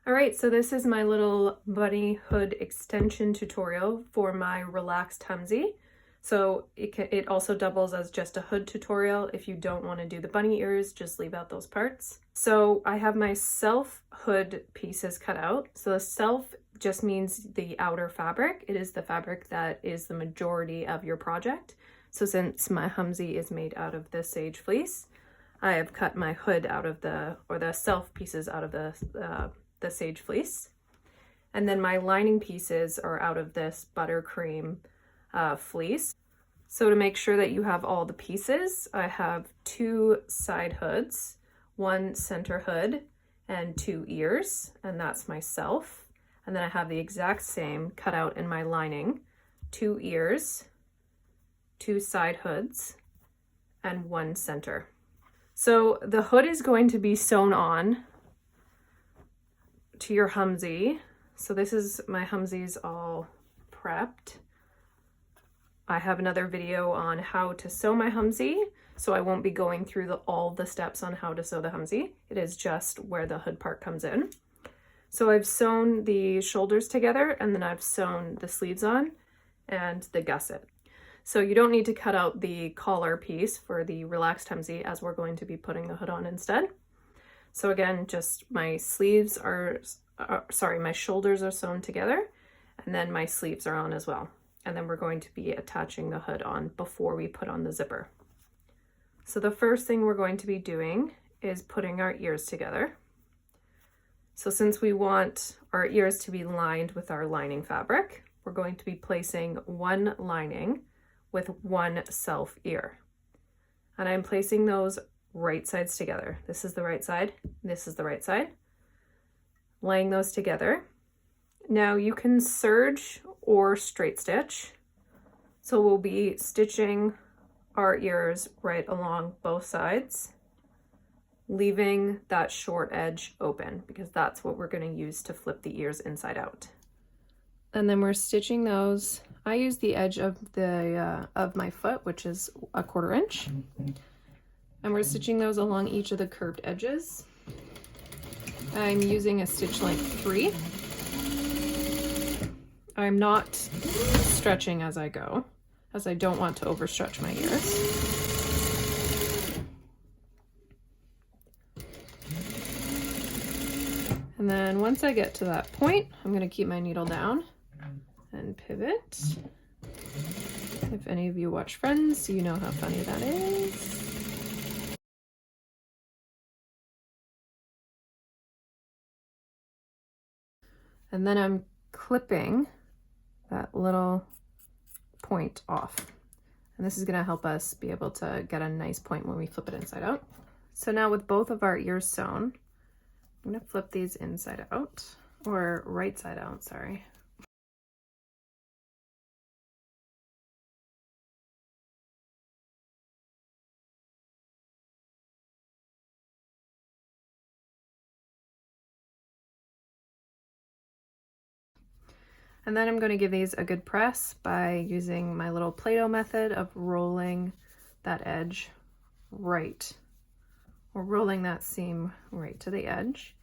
All right, so this is my little bunny hood extension tutorial for my relaxed humzie. So it also doubles as just a hood tutorial. If you don't want to do the bunny ears, just leave out those parts. So I have my self hood pieces cut out. So the self just means the outer fabric. It is the fabric that is the majority of your project. So since my humzie is made out of the sage fleece, I have cut my hood out of the self pieces out of the sage fleece. And then my lining pieces are out of this buttercream fleece. So to make sure that you have all the pieces, I have 2 side hoods, 1 center hood, and 2 ears, and that's myself. And then I have the exact same cut out in my lining, 2 ears, 2 side hoods, and 1 center. So the hood is going to be sewn on to your humzie. So this is my humzies all prepped. I have another video on how to sew my humzie, so I won't be going through all the steps on how to sew the humzie. It is just where the hood part comes in. So I've sewn the shoulders together, and then I've sewn the sleeves on and the gusset. So you don't need to cut out the collar piece for the relaxed humzie, as we're going to be putting the hood on instead. So again, just my sleeves are, my shoulders are sewn together, and then my sleeves are on as well. And then we're going to be attaching the hood on before we put on the zipper. So the first thing we're going to be doing is putting our ears together. So since we want our ears to be lined with our lining fabric, we're going to be placing 1 lining with 1 self ear. And I'm placing those right sides together. This is the right side, this is the right side. Laying those together. Now you can serge or straight stitch. So we'll be stitching our ears right along both sides, leaving that short edge open because that's what we're going to use to flip the ears inside out. And then we're stitching those. I use the edge of my foot, which is 1/4 inch. And we're stitching those along each of the curved edges. I'm using a stitch length 3. I'm not stretching as I go, as I don't want to overstretch my ears. And then once I get to that point, I'm going to keep my needle down and pivot. If any of you watch Friends, you know how funny that is. And then I'm clipping that little point off. And this is going to help us be able to get a nice point when we flip it inside out. So now with both of our ears sewn, I'm going to flip these inside out, or right side out, sorry. And then I'm going to give these a good press by using my little Play-Doh method of rolling that edge right, or rolling that seam right to the edge,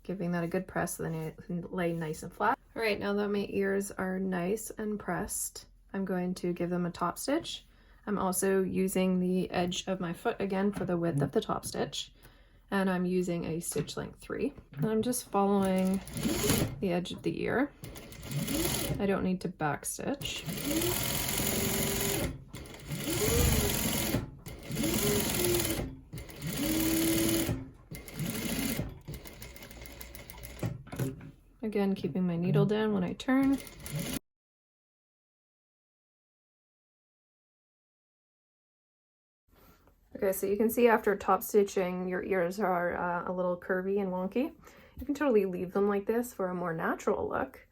giving that a good press so then it can lay nice and flat. All right, now that my ears are nice and pressed, I'm going to give them a top stitch. I'm also using the edge of my foot again for the width of the top stitch, and I'm using a stitch length 3. And I'm just following the edge of the ear. I don't need to back stitch. Again, keeping my needle down when I turn. Okay, so you can see after top stitching, your ears are a little curvy and wonky. You can totally leave them like this for a more natural look,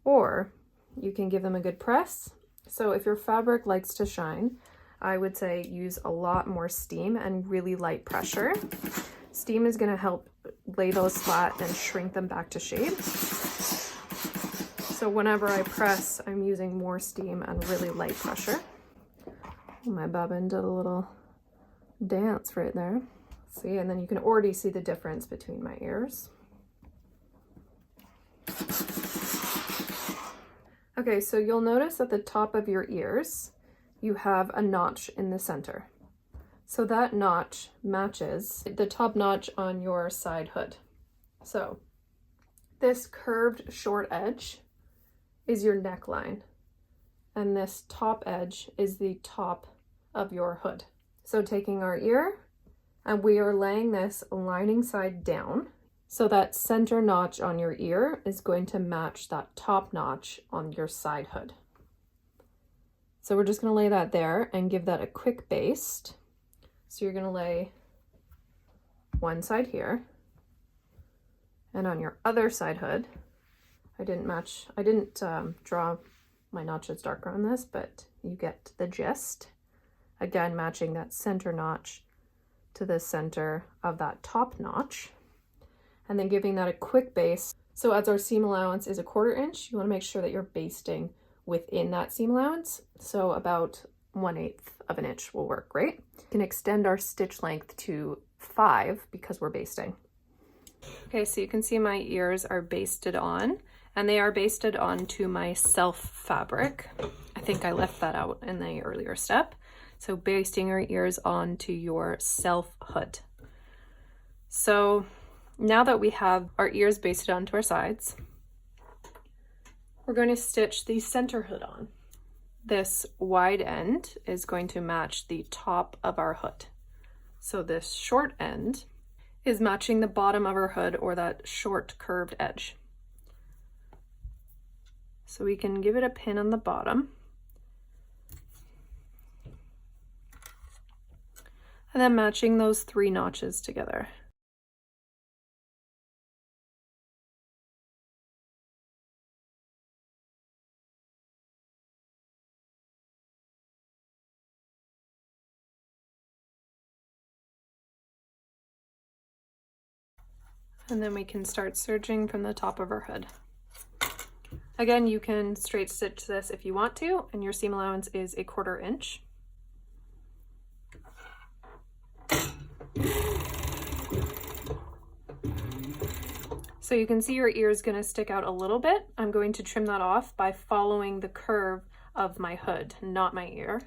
or you can give them a good press. So if your fabric likes to shine, I would say use a lot more steam and really light pressure. Steam is going to help lay those flat and shrink them back to shape. So whenever I press, I'm using more steam and really light pressure. My bobbin did a little dance right there. See, and then you can already see the difference between my ears. Okay, so you'll notice at the top of your ears, you have a notch in the center. So that notch matches the top notch on your side hood. So this curved short edge is your neckline, and this top edge is the top of your hood. So taking our ear, and we are laying this lining side down, so that center notch on your ear is going to match that top notch on your side hood. So we're just going to lay that there and give that a quick baste. So you're going to lay one side here, and on your other side hood, I didn't draw my notches darker on this, but you get the gist. Again, matching that center notch to the center of that top notch, and then giving that a quick baste. So as our seam allowance is 1/4 inch, you want to make sure that you're basting within that seam allowance. So about 1/8 of an inch will work great. We can extend our stitch length to 5 because we're basting. Okay, so you can see my ears are basted on, and they are basted onto my self fabric. I think I left that out in the earlier step. So basting your ears onto your self hood. So now that we have our ears basted onto our sides, we're going to stitch the center hood on. This wide end is going to match the top of our hood. So this short end is matching the bottom of our hood, or that short curved edge. So we can give it a pin on the bottom. And then matching those 3 notches together. And then we can start serging from the top of our hood. Again, you can straight stitch this if you want to, and your seam allowance is 1/4 inch. So you can see your ear is going to stick out a little bit. I'm going to trim that off by following the curve of my hood, not my ear.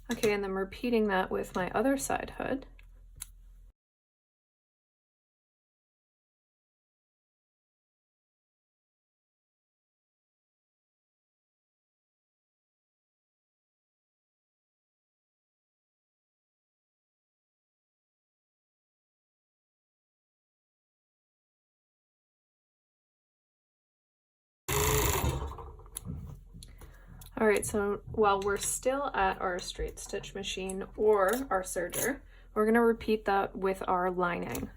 Okay, and then repeating that with my other side hood. All right, so while we're still at our straight stitch machine or our serger, we're gonna repeat that with our lining.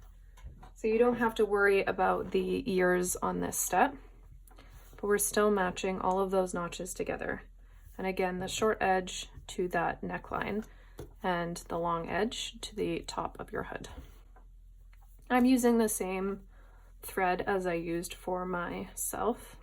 So you don't have to worry about the ears on this step, but we're still matching all of those notches together. And again, the short edge to that neckline and the long edge to the top of your hood. I'm using the same thread as I used for myself.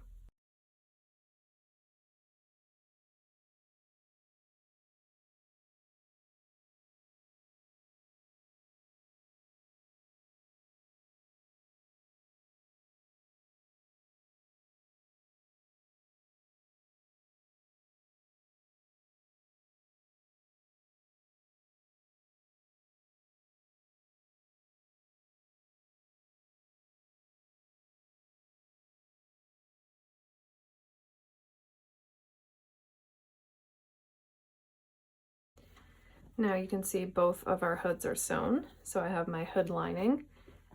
Now you can see both of our hoods are sewn. So I have my hood lining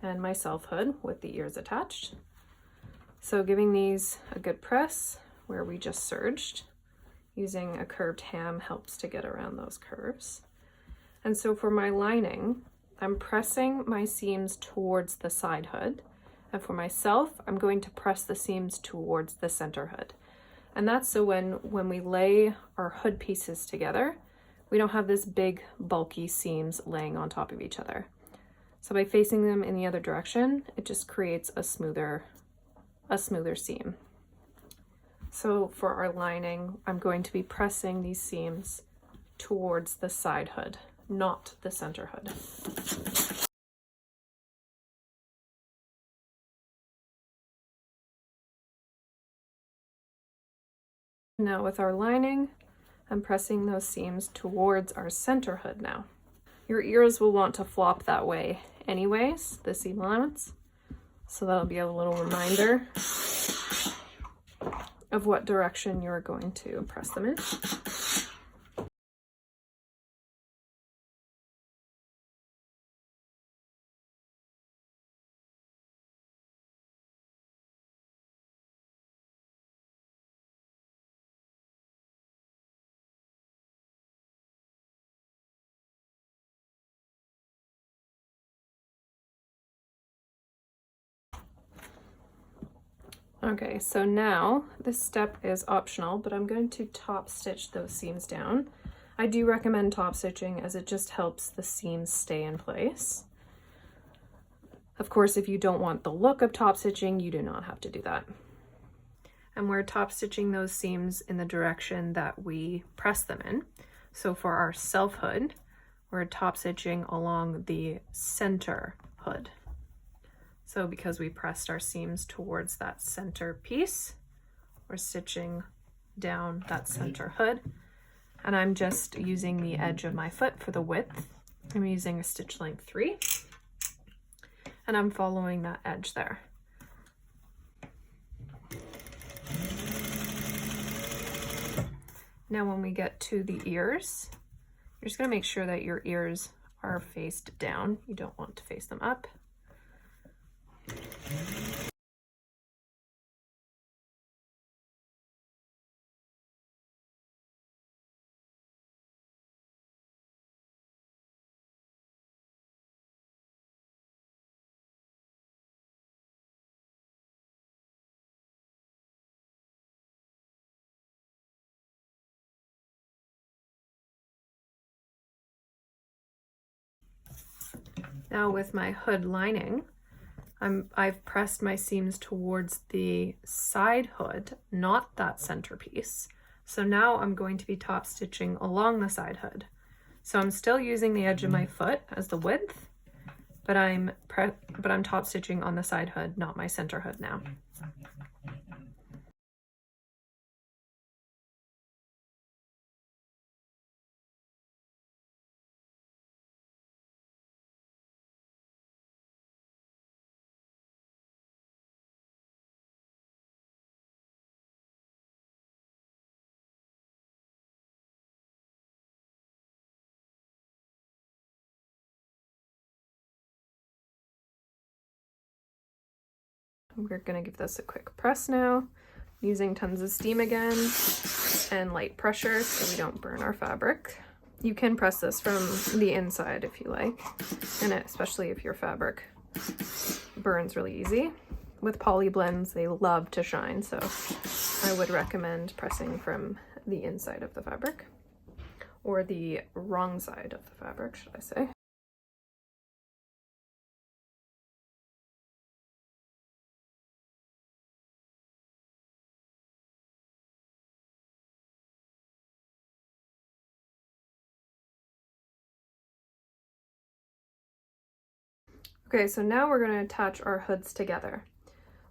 and my self hood with the ears attached. So giving these a good press where we just serged. Using a curved ham helps to get around those curves. And so for my lining, I'm pressing my seams towards the side hood. And for myself, I'm going to press the seams towards the center hood. And that's so when we lay our hood pieces together, we don't have this big bulky seams laying on top of each other. So by facing them in the other direction, it just creates a smoother seam. So for our lining, I'm going to be pressing these seams towards the side hood, not the center hood. Now with our lining, I'm pressing those seams towards our center hood now. Your ears will want to flop that way anyways, the seam allowance. So that'll be a little reminder of what direction you're going to press them in. Okay, so now this step is optional, but I'm going to top stitch those seams down. I do recommend top stitching as it just helps the seams stay in place. Of course, if you don't want the look of top stitching, you do not have to do that. And we're top stitching those seams in the direction that we press them in. So for our self hood, we're top stitching along the center hood. So because we pressed our seams towards that center piece, we're stitching down that center hood. And I'm just using the edge of my foot for the width. I'm using a stitch length 3. And I'm following that edge there. Now when we get to the ears, you're just going to make sure that your ears are faced down. You don't want to face them up. Now with my hood lining, I've pressed my seams towards the side hood, not that centerpiece. So now I'm going to be top stitching along the side hood. So I'm still using the edge of my foot as the width, but I'm top stitching on the side hood, not my center hood now. We're going to give this a quick press now, using tons of steam again and light pressure so we don't burn our fabric. You can press this from the inside if you like, and especially if your fabric burns really easy. With poly blends, they love to shine, so I would recommend pressing from the inside of the fabric, or the wrong side of the fabric, should I say. Okay, so now we're going to attach our hoods together.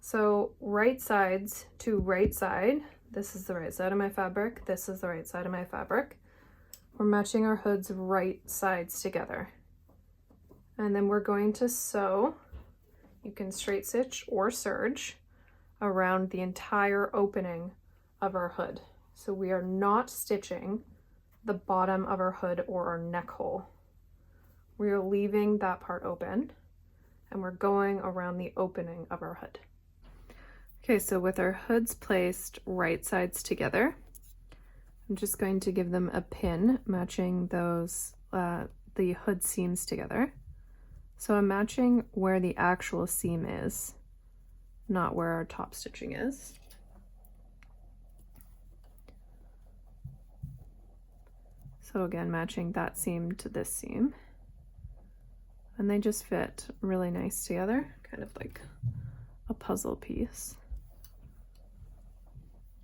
So right sides to right side, this is the right side of my fabric, this is the right side of my fabric. We're matching our hoods right sides together. And then we're going to sew, you can straight stitch or serge, around the entire opening of our hood. So we are not stitching the bottom of our hood or our neck hole. We are leaving that part open, and we're going around the opening of our hood. Okay, so with our hoods placed right sides together, I'm just going to give them a pin matching those, the hood seams together. So I'm matching where the actual seam is, not where our top stitching is. So again, matching that seam to this seam. And they just fit really nice together, kind of like a puzzle piece.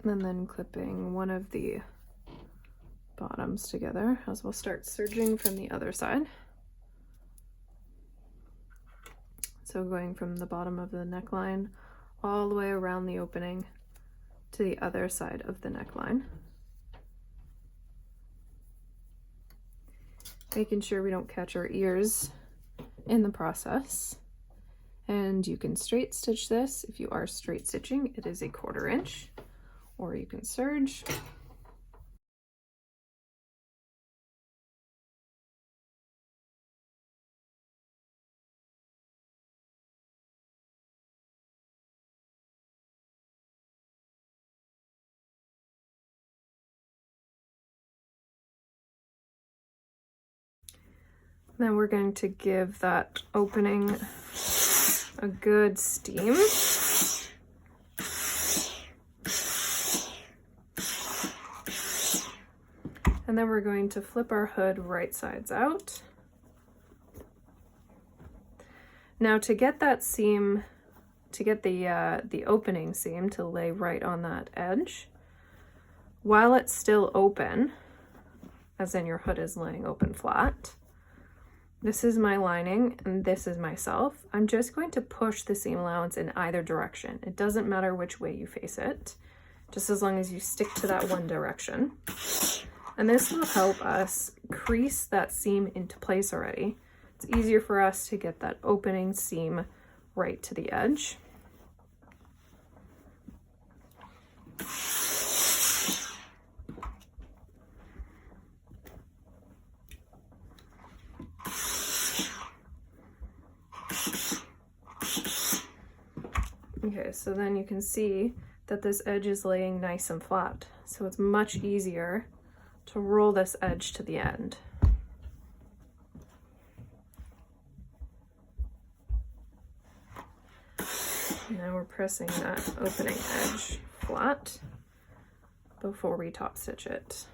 And then clipping one of the bottoms together as we'll start serging from the other side. So going from the bottom of the neckline all the way around the opening to the other side of the neckline. Making sure we don't catch our ears in the process. And you can straight stitch this. If you are straight stitching, it is a 1/4 inch, or you can serge. Then we're going to give that opening a good steam. And then we're going to flip our hood right sides out. Now to get that seam, to get the opening seam to lay right on that edge, while it's still open, as in your hood is laying open flat, this is my lining and this is myself. I'm just going to push the seam allowance in either direction. It doesn't matter which way you face it, just as long as you stick to that one direction. And this will help us crease that seam into place already. It's easier for us to get that opening seam right to the edge. Okay, so then you can see that this edge is laying nice and flat. So it's much easier to roll this edge to the end. Now we're pressing that opening edge flat before we top stitch it.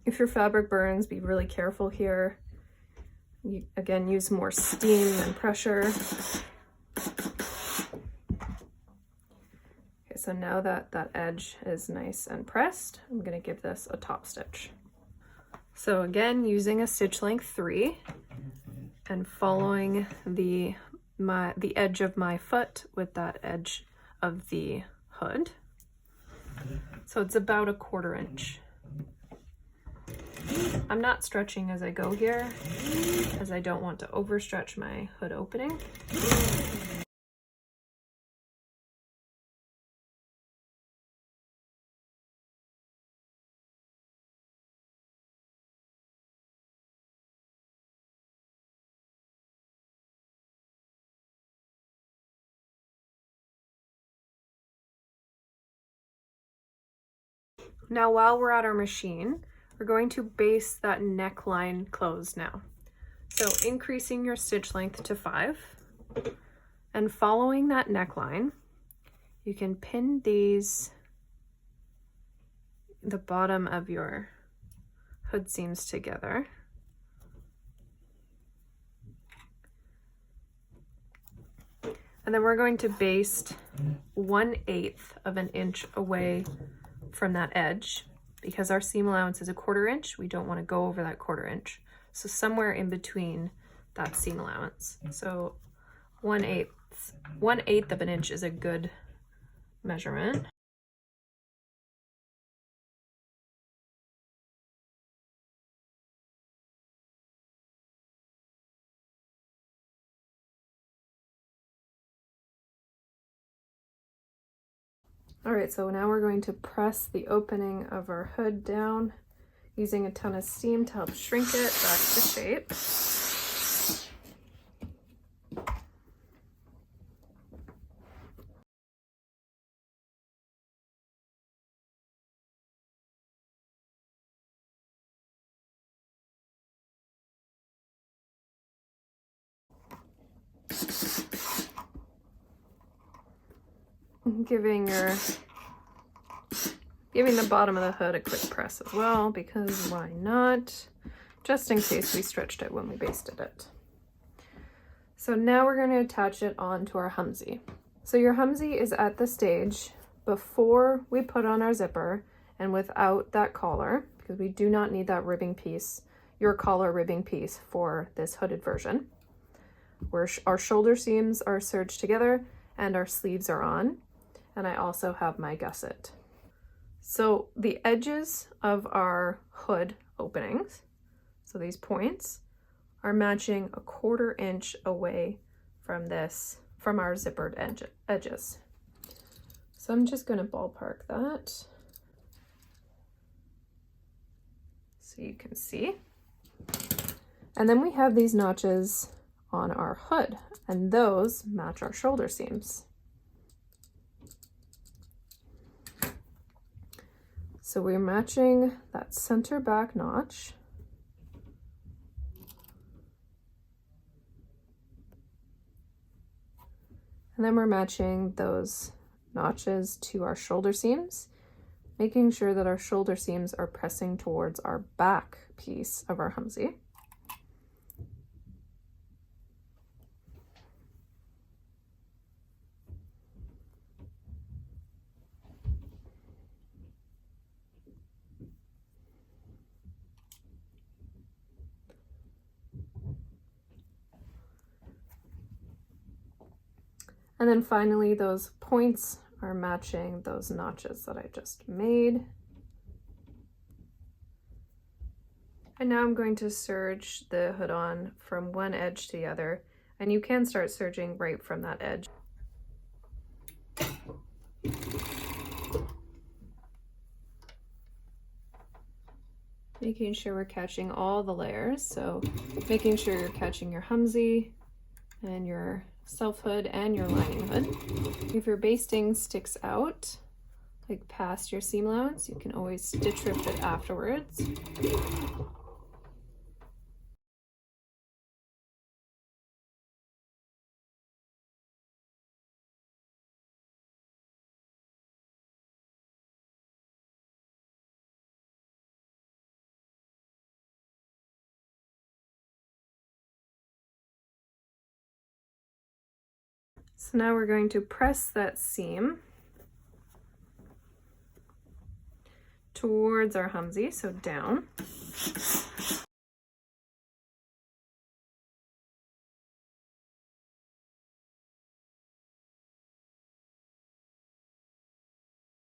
If your fabric burns, be really careful here. You, again, use more steam than pressure. Okay, so now that that edge is nice and pressed, I'm going to give this a top stitch. So again, using a stitch length 3 and following the edge of my foot with that edge of the hood. So it's about a 1/4 inch. I'm not stretching as I go here, as I don't want to overstretch my hood opening. Now, while we're at our machine, we're going to baste that neckline closed now. So increasing your stitch length to 5 and following that neckline, you can pin the bottom of your hood seams together. And then we're going to baste 1/8 of an inch away from that edge. Because our seam allowance is a 1/4 inch, we don't want to go over that 1/4 inch. So somewhere in between that seam allowance. So 1/8 of an inch is a good measurement. All right, so now we're going to press the opening of our hood down using a ton of steam to help shrink it back to shape. Giving the bottom of the hood a quick press as well, because why not? Just in case we stretched it when we basted it. So now we're going to attach it onto our humzie. So your humzie is at the stage before we put on our zipper and without that collar, because we do not need that ribbing piece, your collar ribbing piece for this hooded version, where our shoulder seams are serged together and our sleeves are on. And I also have my gusset. So the edges of our hood openings, so these points, are matching 1/4 inch away from our zippered edges. So I'm just going to ballpark that so you can see. And then we have these notches on our hood, and those match our shoulder seams. So we're matching that center back notch. And then we're matching those notches to our shoulder seams, making sure that our shoulder seams are pressing towards our back piece of our humzie. And then finally, those points are matching those notches that I just made. And now I'm going to serge the hood on from one edge to the other, and you can start serging right from that edge. Making sure we're catching all the layers, so making sure you're catching your humzie and your self hood and your lining hood. If your basting sticks out, like past your seam allowance, you can always stitch rip it afterwards. So now we're going to press that seam towards our humzie, so down.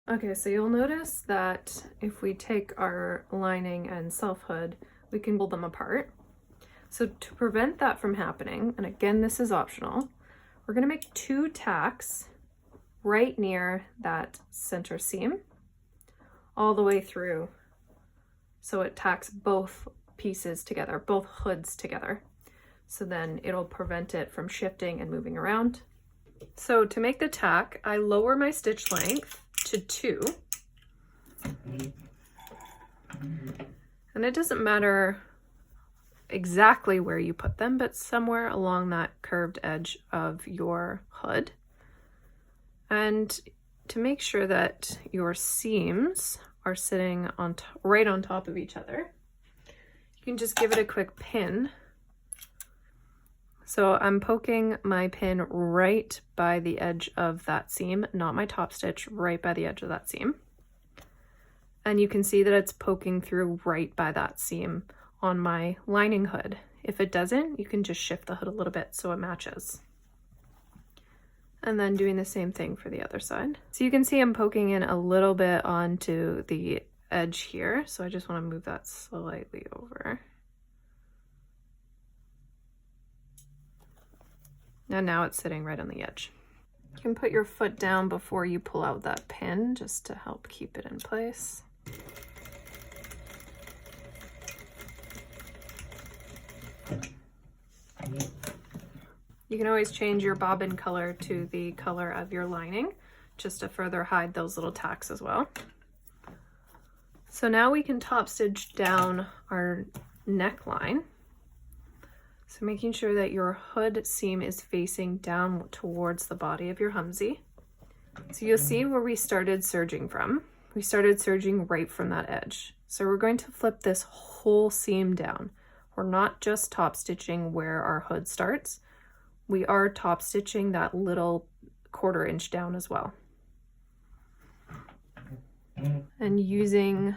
Okay, so you'll notice that if we take our lining and self hood, we can pull them apart. So to prevent that from happening, and again, this is optional, we're going to make 2 tacks right near that center seam all the way through. So it tacks both pieces together, both hoods together. So then it'll prevent it from shifting and moving around. So to make the tack, I lower my stitch length to 2. And it doesn't matter exactly where you put them, but somewhere along that curved edge of your hood. And to make sure that your seams are sitting on right on top of each other, you can just give it a quick pin. So I'm poking my pin right by the edge of that seam, not my top stitch, right by the edge of that seam. And you can see that it's poking through right by that seam on my lining hood. If it doesn't, you can just shift the hood a little bit so it matches. And then doing the same thing for the other side. So you can see I'm poking in a little bit onto the edge here, so I just want to move that slightly over. And now it's sitting right on the edge. You can put your foot down before you pull out that pin just to help keep it in place. You can always change your bobbin color to the color of your lining just to further hide those little tacks as well. So now we can top stitch down our neckline. So making sure that your hood seam is facing down towards the body of your humzie. So you'll see where we started serging from. We started serging right from that edge. So we're going to flip this whole seam down. We're not just top stitching where our hood starts. we are top stitching that little 1/4 inch down as well. And using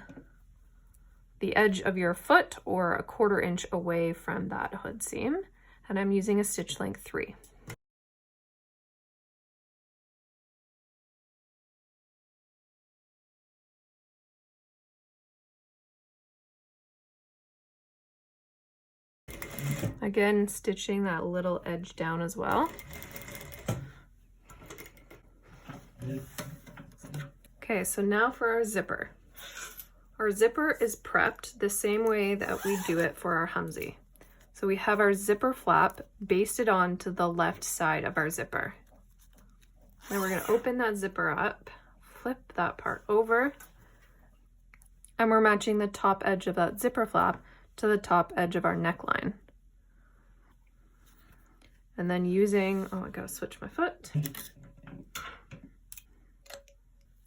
the edge of your foot or a 1/4 inch away from that hood seam, and I'm using a stitch length 3. Again, stitching that little edge down as well. Okay, so now for our zipper. Our zipper is prepped the same way that we do it for our humzie. So we have our zipper flap basted on to the left side of our zipper. Now we're going to open that zipper up, flip that part over, and we're matching the top edge of that zipper flap to the top edge of our neckline. And then using, oh, I gotta switch my foot.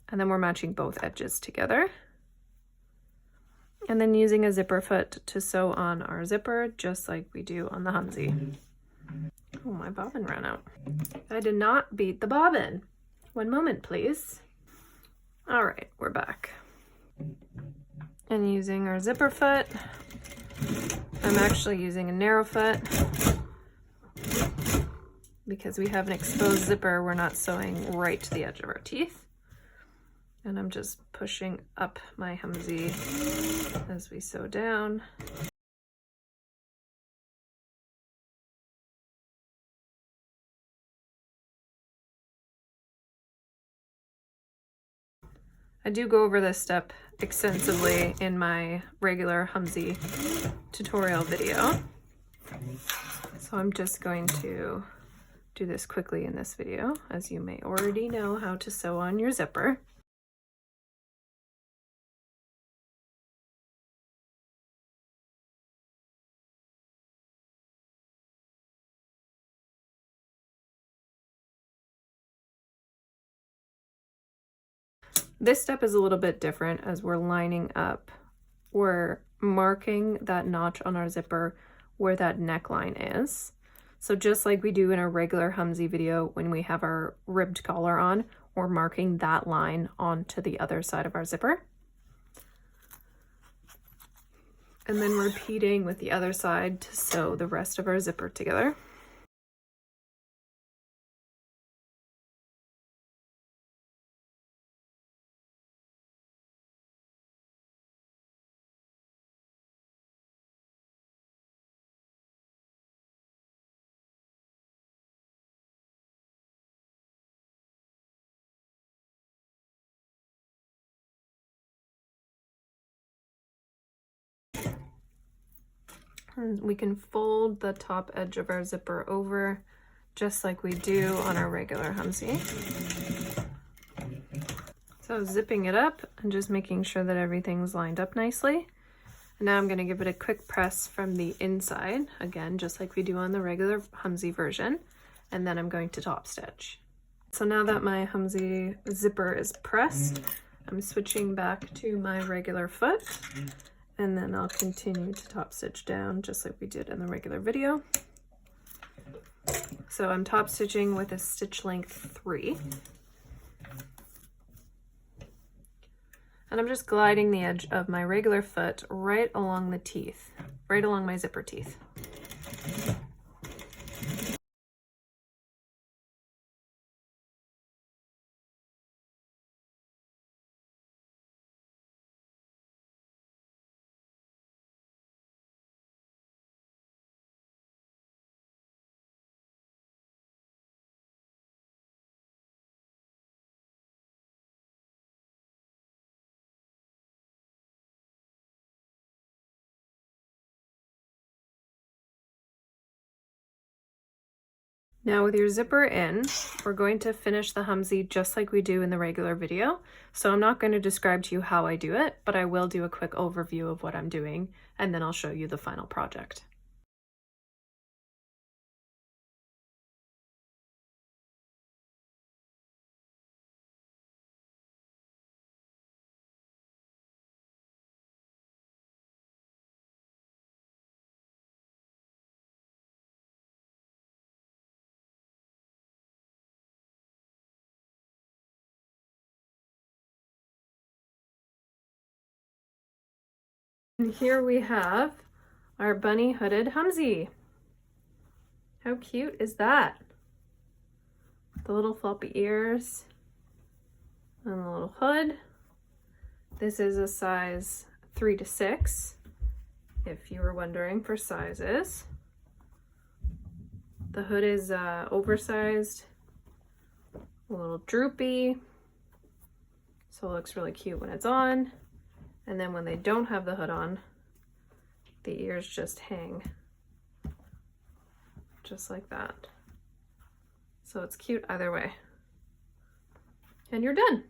And then we're matching both edges together. And then using a zipper foot to sew on our zipper, just like we do on the humzie. Oh, my bobbin ran out. I did not beat the bobbin. One moment, please. All right, we're back. And using our zipper foot, I'm actually using a narrow foot because we have an exposed zipper. We're not sewing right to the edge of our teeth. And I'm just pushing up my humzie as we sew down. I do go over this step extensively in my regular humzie tutorial video. So I'm just going to do this quickly in this video, as you may already know how to sew on your zipper. This step is a little bit different as we're lining up. We're marking that notch on our zipper where that neckline is. So just like we do in a regular humzie video when we have our ribbed collar on, we're marking that line onto the other side of our zipper. And then repeating with the other side to sew the rest of our zipper together. And we can fold the top edge of our zipper over just like we do on our regular humzie. So zipping it up and just making sure that everything's lined up nicely. And now I'm going to give it a quick press from the inside, again, just like we do on the regular humzie version. And then I'm going to top stitch. So now that my humzie zipper is pressed, I'm switching back to my regular foot. And then I'll continue to top stitch down just like we did in the regular video. So I'm top stitching with a stitch length 3. And I'm just gliding the edge of my regular foot right along the teeth, right along my zipper teeth. Now with your zipper in, we're going to finish the humzie just like we do in the regular video. So I'm not going to describe to you how I do it, but I will do a quick overview of what I'm doing, and then I'll show you the final project. And here we have our bunny hooded humzie. How cute is that? The little floppy ears and the little hood. This is a size 3 to 6, if you were wondering for sizes. The hood is oversized, a little droopy, so it looks really cute when it's on. And then when they don't have the hood on, the ears just hang, just like that. So it's cute either way. And you're done.